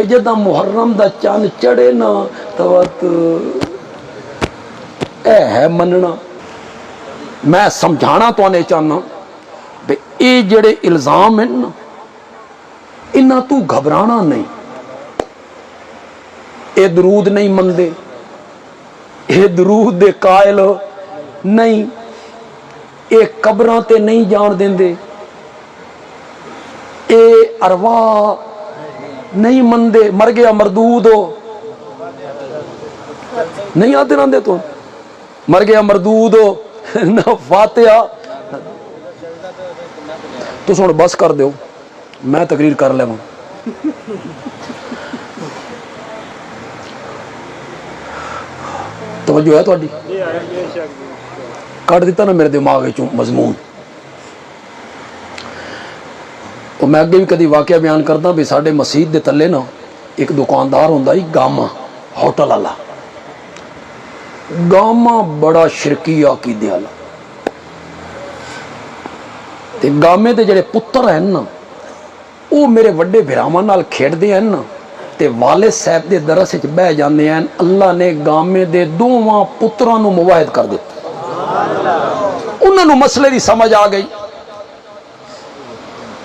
بے جدہ محرم دا چاند چڑھے نا تو اے ہے مننا. میں سمجھانا تو آنے چاہنا بے اے جڑے الزام ہیں نا انہاں تو گھبرانا نہیں. اے درود نہیں مندے, اے درود دے قائل نہیں, اے قبراں تے نہیں جان دیندے, اے ارواح نہیں مندے, مر گیا مردود ہو نہیں آتے رہندے تو مر گیا مردود ہو نہ فاتحہ. تو سن بس کر دیو میں تقریر کر لے. توجہ ہے تھوڑی؟ کٹ دیتا نا میرے دماغ چوں مضمون. میں اگے بھی کدی واقعہ بیان کرتا بھی ساڈے مسجد دے تلے نا ایک دکاندار ہوندا ہی گاما ہوٹل والا. گاما بڑا شرکی عقیدے والا. تے گامے دے جڑے پتر ہیں نا وہ میرے وڈے بھراواں نال کھیڈدے ہیں نا تے والد صاحب دے درس وچ بہ جاندے ہیں. اللہ نے گامے دے دوواں پتراں نو مواحد کر دتا. انہاں نو مسئلے دی سمجھ آ گئی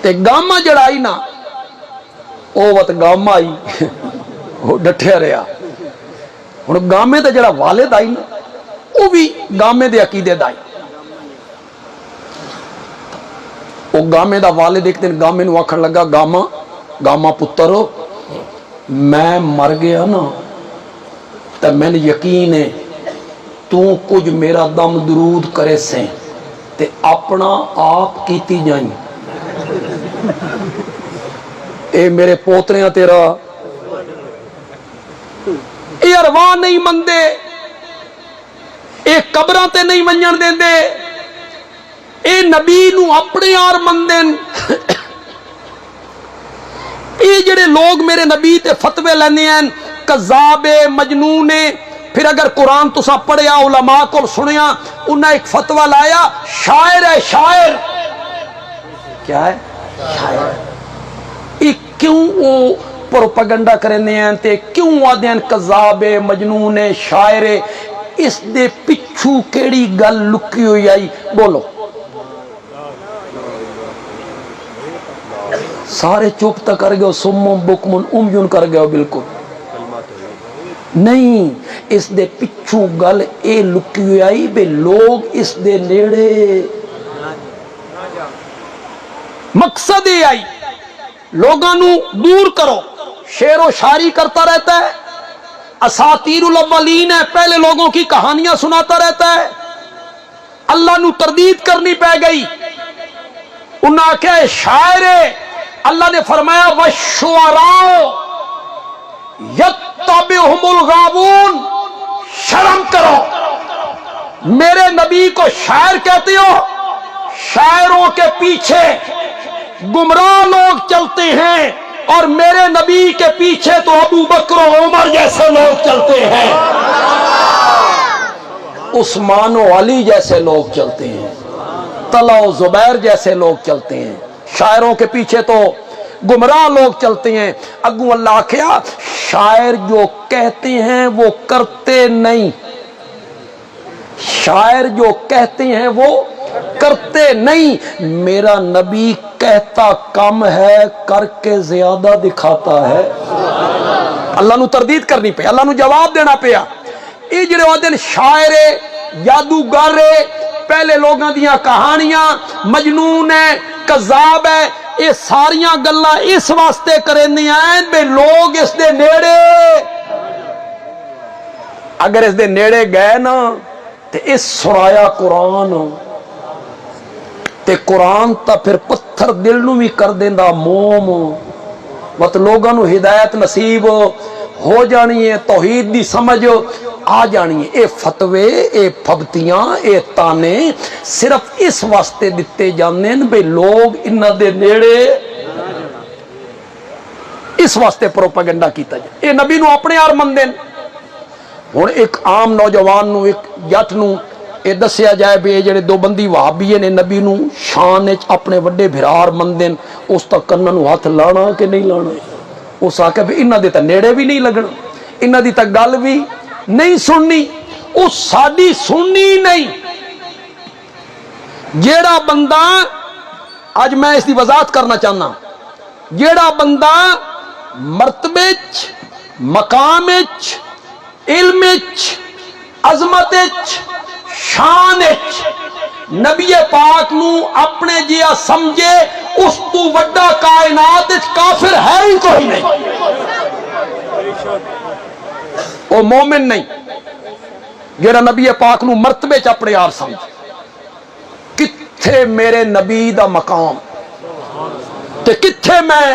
تے گاما جڑا آئی نا او وت گاما آئی وہ ڈٹھیا رہا. ہن گامے دا جڑا والد آئی نا وہ بھی گامے دے عقیدے دا آئی. وہ گامے دا والد ایک دن گامے نو آکھن لگا گاما گاما پتر میں مر گیا نا تے میں نے یقین ہے تو کچھ میرا دم درود کرے سے تے اپنا آپ کیتی جائیں. اے میرے پوتریاں تیرا اے ارواح نہیں مندے, اے قبراں تے نہیں منجن دیندے, اے نبی نو اپنے یار مندن. اے جڑے لوگ میرے نبی تے فتوے لینے ہیں کذاب مجنون. پھر اگر قرآن تسا پڑھیا علماء کو سنیا انہیں ایک فتوہ لایا شاعر ہے. شاعر کیا ہے؟ شاعر. ایک کیوں وہ پروپیگنڈا کرنے ہیں تے کیوں آدھے ہیں کذاب مجنون شاعر؟ اس دے پچھو کیڑی گل لکی ہوئی آئی بولو. سارے چپ تا کر گئے, سمم بکمن امیون کر گئے. بالکل نہیں, اس دے پچھو گل اے لکی ہوئی آئی بے لوگ اس دے نیڑے. مقصد یہ آئی لوگاں نو دور کرو. شعر و شاعری کرتا رہتا ہے, اساطیر الاولین ہے, پہلے لوگوں کی کہانیاں سناتا رہتا ہے. اللہ نو تردید کرنی پہ گئی. انہاں کہ شاعر ہے. اللہ نے فرمایا وَالشُّعَرَاءُ يَتَّبِعُهُمُ الْغَاوُونَ. شرم کرو, میرے نبی کو شاعر کہتے ہو؟ شاعروں کے پیچھے گمراہ لوگ چلتے ہیں اور میرے نبی کے پیچھے تو ابو بکر و عمر جیسے لوگ چلتے ہیں, عثمان و علی جیسے لوگ چلتے ہیں, طلحہ و زبیر جیسے لوگ چلتے ہیں. شاعروں کے پیچھے تو گمراہ لوگ چلتے ہیں. اگو اللہ کیا شاعر جو کہتے ہیں وہ کرتے نہیں. شاعر جو کہتے ہیں وہ کرتے نہیں. میرا نبی کہتا کم ہے کر کے زیادہ دکھاتا ہے. اللہ نو تردید کرنی پہ, اللہ نو جواب دینا پیا. یہ جڑے آدھے شاعر جادوگر پہلے لوگاں دیاں کہانیاں مجنون ہے کذاب ہے, یہ ساریاں گلاں اس واسطے کرنی ہیں بے لوگ اس دے نیڑے. اگر اس دے نیڑے گئے نا تے اس سرایا قرآن تے قرآن تا پھر پتھر دل نو بھی کر دیندا موم. وقت لوگاں نو ہدایت نصیب ہو جانی ہے, توحید دی سمجھ آ جانی ہے. اے فتوے اے پھبتیاں اے تانے صرف اس واسطے دتے جاندے ہیں بے لوگ انہاں دے نیڑے, اس واسطے پروپیگنڈا کیتا جائے. اے نبی نو اپنے یار مندے. ہن ایک عام نوجوان نو ایک جٹ نو اے دسیا جائے بھی جڑے دو بندی وہابی نے نبی نو شان وچ اپنے وڈے بھرار مندے, اس تک کنن نو ہاتھ لانا کہ نہیں لانا؟ اس آکے بھی انہاں دے تے نیڑے بھی نہیں لگنا، انہاں دی تے گل بھی نہیں سننی، اس ساڈی سننی نہیں۔ جیڑا بندہ، آج میں اس دی وضاحت کرنا چاہنا، جیڑا بندہ مرتبے چ، مقام چ، علم چ، عظمت چ، شان چ نبی پاک نو اپنے جیا سمجھے، اس تو وڈا کائنات وچ کافر ہے ہی کوئی نہیں، وہ مومن نہیں جیڑا نبی پاک نو مرتبے چ اپنے آپ سمجھ۔ کتھے میرے نبی دا مقام تے کتھے میں،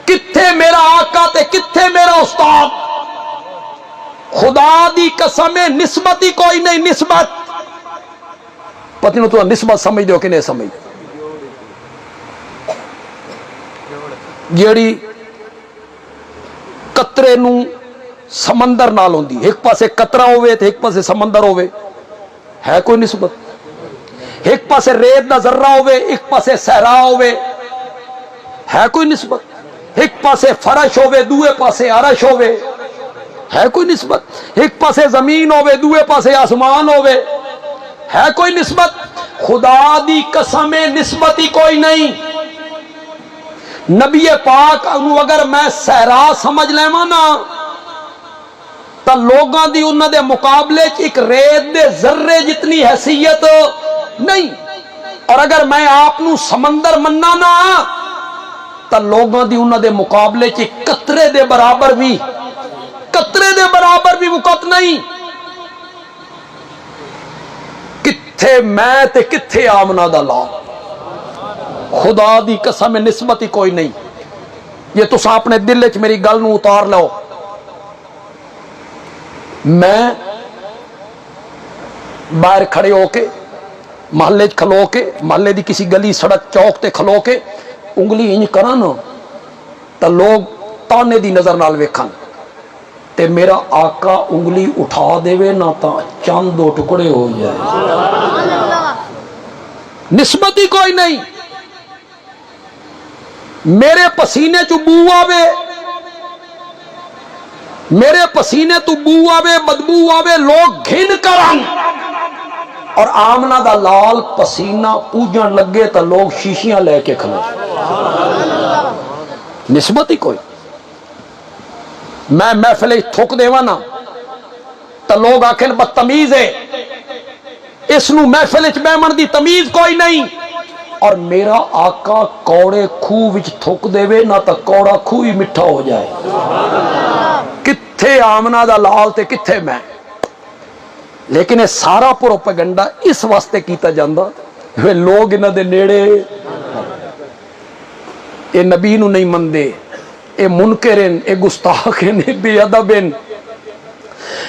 کتھے میرا آقا تے کتھے میرا استاد؟ خدا دی قسم نسبت ہی کوئی نہیں۔ نسبت پتہ نہیں تو نسبت سمجھ دو کہ نہیں سمجھ، جیڑی قطرے نو سمندر نال ہوندی، ایک پاسے قطرہ ہوئے تے ایک پاسے سمندر ہوئے، ہے کوئی نسبت؟ ایک پاسے ریت دا ذرہ ہوئے ایک پاسے صحرا ہوئے، ہے کوئی نسبت؟ ایک پاسے فرش ہوئے دوے پاسے عرش ہوئے، ہے کوئی نسبت؟ ایک پاسے زمین ہوئے دوے پاسے آسمان ہوئے، ہے کوئی نسبت؟ خدا دی قسم نسبت ہی کوئی نہیں۔ نبی پاک اگر میں صحرا سمجھ لیواں نا تا لوگاں دی انہاں دے مقابلے چ ایک ریت دے ذرے جتنی حیثیت نہیں، اور اگر میں آپ نو سمندر مننا نا تا لوگاں دی انہاں دے مقابلے چ قطرے دے برابر بھی، قطرے دے برابر بھی وقت نہیں۔ کتھے میں تے کتھے آمنہ دا لا، خدا دی قسم نسبت ہی کوئی نہیں۔ یہ تسا اپنے دل وچ میری گل نو اتار لو۔ میں باہر کھڑے ہو کے محلے چ کھلو کے، محلے دی کسی گلی سڑک چوک تے کھلو کے انگلی انج کراں نا تا لوگ تانے دی نظر نال ویکھن، تے میرا آقا انگلی اٹھا دے وے نا تا چند دو ٹکڑے ہو جائے۔ نسبت ہی کوئی نہیں۔ میرے پسینے چ بو آوے، میرے پسینے تو بو آوے، بدبو آوے، لوگ گھن کرن، اور آمنہ دا لال پسینہ پوجن لگے تا لوگ شیشیاں لے کے کھلے۔ نسبت ہی کوئی۔ میں محفل تھوک دیواں نا تا لوگ آکھیں بدتمیز ہے، اس نو محفل وچ بیمن دی تمیز کوئی نہیں، اور میرا آقا کوڑے خوہ وچ تھوک دے وے نا تا کوڑا خوہ ہی مٹھا ہو جائے۔ کتھے آمنہ دا لال تے کتھے میں؟ لیکن یہ سارا پروپیگنڈا اس واسطے کیتا جاندہ وہ لوگ انہاں دے نیڑے اے نبی نو نہیں مندے، اے منکرین، اے گستاخین، اے بے ادبین۔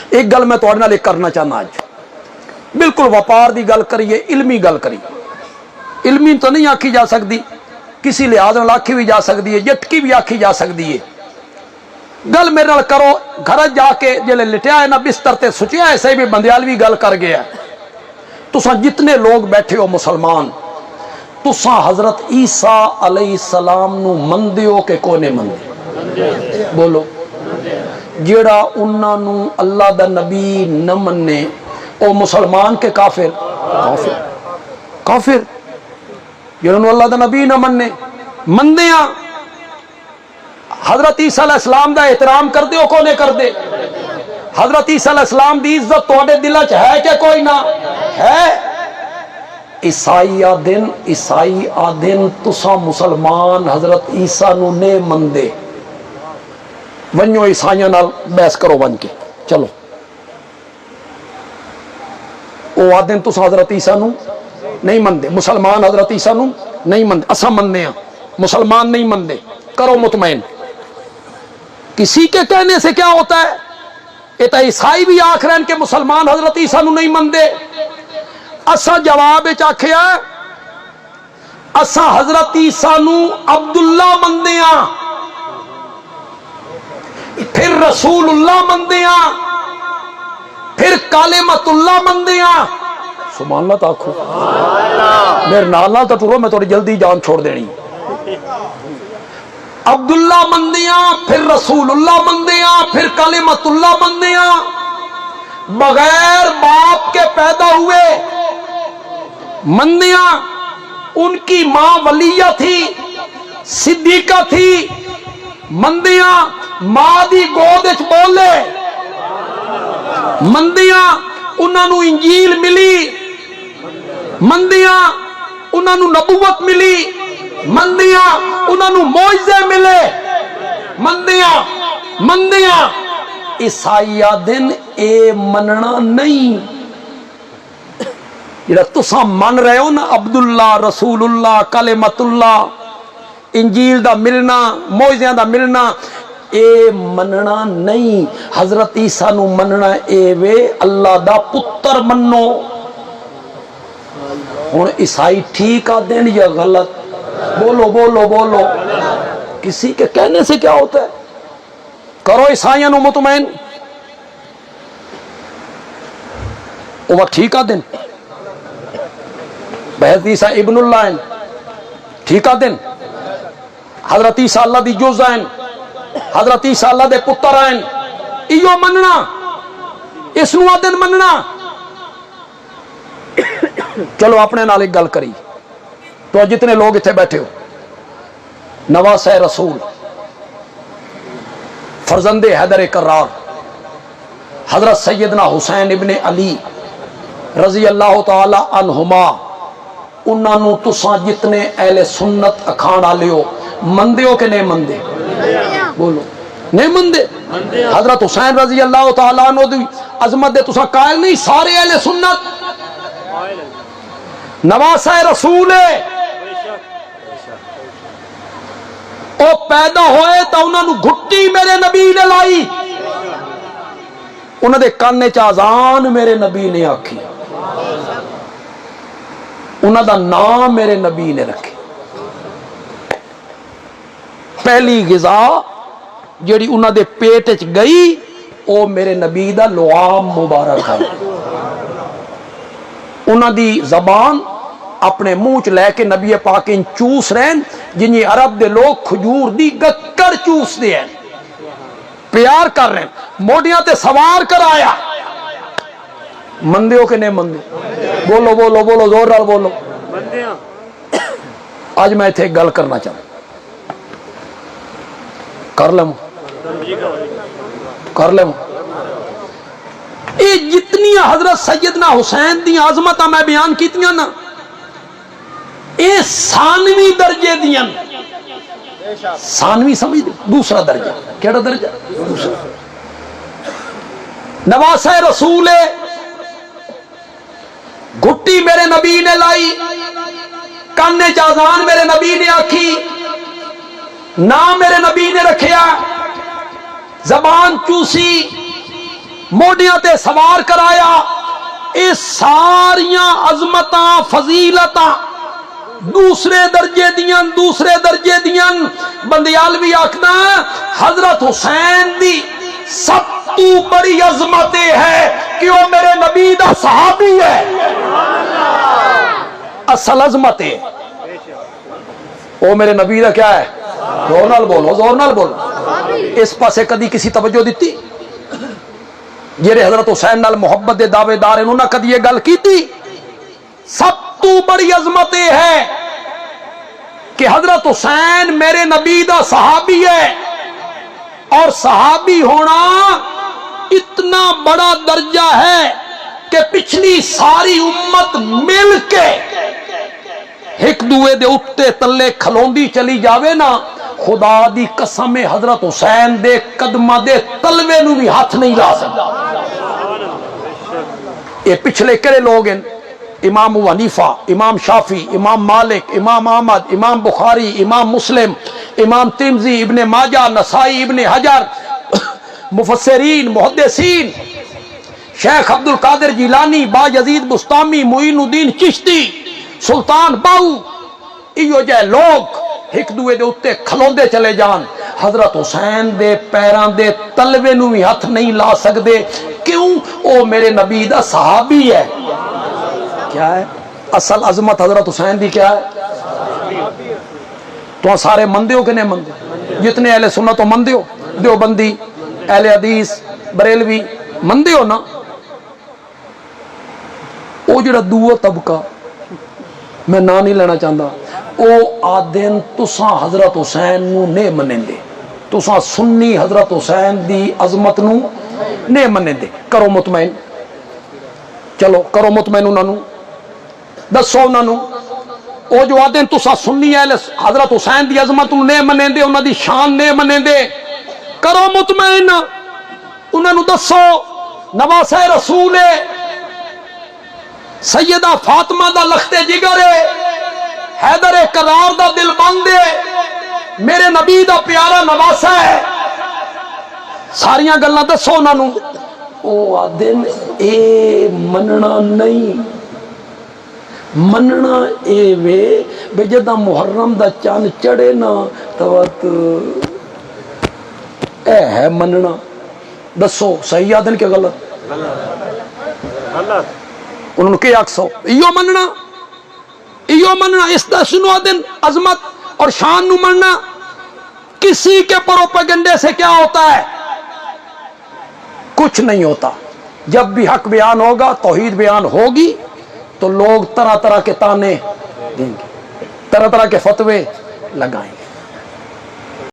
ایک گل میں تواڈے نال کرنا چاہنا آج، بالکل وپار دی گل کریے، علمی گل کریے۔ علمی تو نہیں آکھی جا سکتی، کسی لحاظ نال آکھی بھی جا سکتی ہے، جٹکی بھی آکھی جا سکتی ہے۔ گل میرے نال کرو، گھر جا کے جلے لٹیا ہے نا بستر تے سچیا ہے، صحیح بھی بندیالوی گل کر گیا۔ تساں جتنے لوگ بیٹھے ہو مسلمان، تساں حضرت عیسیٰ علیہ السلام نو مندے ہو کہ کونے مندے؟ بولو۔ جیڑا انہاں نو اللہ دا نبی نہ مننے او مسلمان کے کافر؟ کافر، کافر۔ جیڑا نو اللہ دا نبی نہ مننے، مندیاں حضرت عیسیٰ علیہ السلام دا احترام کر دے ہو کونے کر دے؟ حضرت عیسیٰ علیہ السلام دی عزت توڑے دلہ چ ہے کہ کوئی نہ ہے؟ عیسائی آدن تسا مسلمان حضرت عیسیٰ نو نے مندے، ونیو عیسائیاں نال بحث کرو ون کے چلو۔ او آدن تسا حضرت عیسیٰ نو نہیں مندے، مسلمان حضرت عیسیٰ نو نہیں مندے، اسا مندے ہیں، مسلمان نہیں مندے، کرو مطمئن۔ کسی کے کہنے سے کیا ہوتا ہے؟ ایتا عیسائی بھی آکھ رہے ہیں کہ مسلمان حضرت عیسیٰ نو نہیں مندے۔ اسا جواب چاکھیا اسا حضرت عیسیٰ نو عبداللہ مندیاں، پھر رسول اللہ مندیاں، پھر کلمۃ اللہ مندیاں۔ سبحان اللہ تاکھو، میرے نال نال تو ٹرو، میں تھوڑی جلدی جان چھوڑ دینی۔ عبداللہ مندیاں، پھر رسول اللہ مندیاں، پھر کلمت اللہ مندیاں، بغیر باپ کے پیدا ہوئے مندیاں۔ ان کی ماں ولیہ تھی، صدیقہ تھی، مندیاں ماں دی گود وچ بولے، مندیاں انہاں نو انجیل ملی، مندیاں انہاں نو نبوت ملی، مندیاں انہاں نو معجزے ملے، مندیاں عیسائی دن اے مننا نہیں جڑا تساں من رہے ہو نا، عبداللہ، رسول اللہ، کلمت اللہ، انجیل دا ملنا، معجزیاں دا ملنا، اے مننا نہیں۔ حضرت عیسیٰ نو مننا اے وے اللہ دا پتر منو۔ ہن عیسائی ٹھیک آ دین یا غلط؟ بولو بولو بولو، کسی کے کہنے سے کیا ہوتا ہے؟ کرو عیسائیاں نو مطمئن، وہ ٹھیک آ دین، بحث عیسیٰ ابن اللہ ہیں، ٹھیک آ دین، حضرت عیسیٰ اللہ دی جز ہیں، حضرت عیسیٰ اللہ دے پتر ہیں، ایو مننا، اس نو آدن مننا۔ چلو اپنے نال ایک گل کری تو جتنے لوگ اتنے بیٹھے ہو، نواسہ رسول، فرزند حیدر کرار، حضرت سیدنا حسین ابن علی رضی اللہ تعالی عنہما، انہاں نو تساں جتنے اہل سنت اکھان والے ہو مندے ہو کہ نہیں مندے؟ بولو نہیں مندے؟ حضرت حسین رضی اللہ تعالی عنہ دی عظمت دے تساں قائل نہیں؟ سارے اہل سنت نواسہ رسول ہے، او پیدا ہوئے تو انہاں نو گھٹی میرے نبی نے لائی، انہاں دے کانے چ اذان میرے نبی نے آکھی، انہاں دا نام میرے نبی نے رکھے۔ پہلی غذا جیڑی انہاں دے پیٹ وچ گئی او میرے نبی دا لعاب مبارک ہے۔ انہاں دی زبان اپنے منہ چ لے کے نبی پاک ان چوس رہن جنہی عرب دے لوگ کھجور دی گکڑ چوس دے ہیں، پیار کر رہے ہیں، موڈیاں تے سوار کر آیا۔ مندے ہو کہ نہیں مندے؟ بولو بولو بولو، زور نال بولو۔ آج میں اتھے ایک گل کرنا چاہتا، کر لوں کر لوں۔ یہ جتنی حضرت سیدنا حسین دی عظمتاں میں بیان کیتیاں نا، یہ ثانوی درجے دیاں، ثانوی سمجھ دوسرا درجہ، کیڑا درجہ؟ دوسرا۔ نواسہ رسول گھٹی میرے نبی نے لائی، کانے چازان میرے نبی نے آکھی، نام میرے نبی نے رکھیا، زبان چوسی، موڈیاں تے سوار کرایا۔ یہ ساریاں عظمتاں فضیلتاں دوسرے درجے دیاں، دوسرے درجے دیاں۔ بندیالوی آکھنا حضرت حسین دی سب تو بڑی عظمت ہے کہ وہ میرے نبی دا صحابی ہے، اصل عظمت ہے وہ میرے نبی دا کیا ہے؟ زور نال بولو، زور نال بولو۔ اس پاسے کدی کسی توجہ دیتی؟ جیرے حضرت حسین نال محبت دے دعوے دار انہوں نے کدی یہ گل کی تھی؟ سب تو بڑی عظمت ہے کہ حضرت حسین میرے نبی دا صحابی ہے، اور صحابی ہونا اتنا بڑا درجہ ہے کہ پچھلی ساری امت مل کے ایک دوے دے اتے تلے کھلوندی چلی جاوے نا، خدا دی قسم حضرت حسین دے قدمہ دے تلوے نو بھی ہاتھ نہیں لا سکتا۔ یہ پچھلے کرے لوگ ہیں، امام ابو حنیفہ، امام شافعی، امام مالک، امام احمد، امام بخاری، امام مسلم، امام ترمذی، ابن ماجہ، نسائی، ابن حجر، مفسرین، محدثین، شیخ عبد القادر جیلانی، با یزید بستامی، معین الدین چشتی، سلطان باہو، ایو جائے لوگ ایک دوے دے اتے کھلوندے چلے جان، حضرت حسین دے پیران دے تلوے نو بھی ہاتھ نہیں لا سکدے۔ کیوں؟ او میرے نبی دا صحابی ہے۔ کیا ہے اصل عظمت حضرت حسین دی؟ کیا ہے؟ تو سارے مندے ہو کہ نہیں مندے؟ جتنے اہل سنت تو مندے ہو، دیوبندی، اہل حدیث، بریلوی مندے ہو نا، وہ جڑا دوسرا طبقہ میں نام نہیں لینا چاہتا، وہ آدن تساں حضرت حسین نو نہیں منیں دے، تساں سنی حضرت حسین دی عظمت نو نہیں منیں دے، کرو مطمئن، چلو کرو مطمئن انہوں نے دسو، انہوں نے وہ جو آدھے تسا سنی ہے حضرت حسین دی عظمت نہیں منیں دے، انہوں دی شان نہیں منیں دے، کرو مطمئن، انہوں نے دسو نواسہ رسول ہے، سیدہ فاطمہ دا لخت جگر ہے، حیدر کرار دا دل بند ہے، میرے نبی دا پیارا نواسہ ہے، ساریاں گلاں دسو انہوں نے، او آدن اے مننا نہیں، مننا اے وے بے جدہ محرم دا چاند چڑھے نا تو اے ہے مننا، دسو صحیح آدن کے غلط؟ انہوں نے کیا اکسو ایو مننا، ایو مننا، اس دا سنو آدن عظمت اور شان نو مننا، کسی کے پروپیگنڈے سے کیا ہوتا ہے؟ کچھ نہیں ہوتا۔ جب بھی حق بیان ہوگا، توحید بیان ہوگی تو لوگ طرح طرح کے تانے دیں گے، طرح طرح کے فتوے لگائیں گے۔